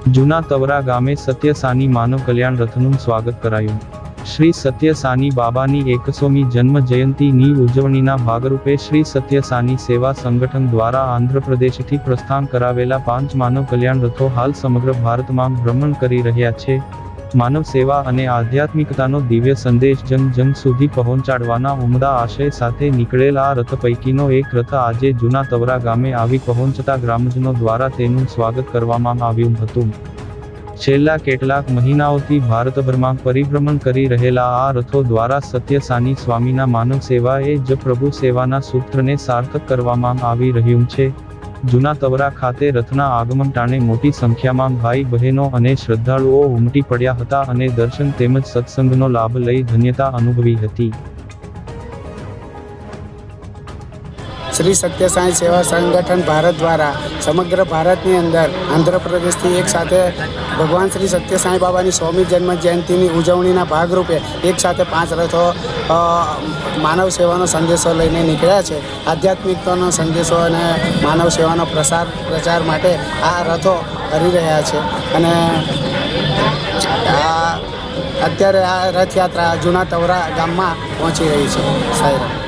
જૂના તવરા ગામે સત્ય સાની માનવ કલ્યાણ રથનું સ્વાગત કરાયું। શ્રી સત્ય સાની બાબાની 100મી જન્મ જયંતિની ઉજવણીના ભાગરૂપે શ્રી સત્ય સાની સેવા સંગઠન દ્વારા આંધ્રપ્રદેશથી પ્રસ્થાન કરાવેલા 5 માનવ કલ્યાણ રથો હાલ સમગ્ર ભારતમાં ભ્રમણ કરી રહ્યા છે। માનવ સેવા અને આધ્યાત્મિકતાનો દિવ્ય સંદેશ જન સુધી પહોંચાડવાના ઉમદા આશય સાથે નીકળેલ આ રથ પૈકીનો એક રથ આજે જૂના તવરા ગામે આવી પહોંચતા ગ્રામજનો દ્વારા તેનું સ્વાગત કરવામાં આવ્યું હતું। છેલ્લા કેટલાક મહિનાઓથી ભારતભરમાં પરિભ્રમણ કરી રહેલા આ રથો દ્વારા સત્ય સાની સ્વામીના માનવ સેવા એ જ પ્રભુ સેવાના સૂત્રને સાર્થક કરવામાં આવી રહ્યું છે। જૂના તવરા ખાતે રથના આગમન ટાણે મોટી સંખ્યામાં ભાઈ બહેનો અને શ્રદ્ધાળુઓ ઉમટી પડ્યા હતા અને દર્શન તેમજ સત્સંગનો લાભ લઈ ધન્યતા અનુભવી હતી। શ્રી સત્ય સાંઈ સેવા સંગઠન ભારત દ્વારા સમગ્ર ભારતની અંદર આંધ્રપ્રદેશથી એક સાથે ભગવાન શ્રી સત્ય સાંઈ બાબાની 100મી જન્મ જયંતિની ઉજવણીના ભાગરૂપે એક સાથે 5 રથો માનવ સેવાનો સંદેશો લઈને નીકળ્યા છે। આધ્યાત્મિકતાનો સંદેશો અને માનવ સેવાનો પ્રચાર માટે આ રથો કરી રહ્યા છે અને અત્યારે આ રથયાત્રા જૂના તવરા ગામમાં પહોંચી રહી છે। સાહેબ।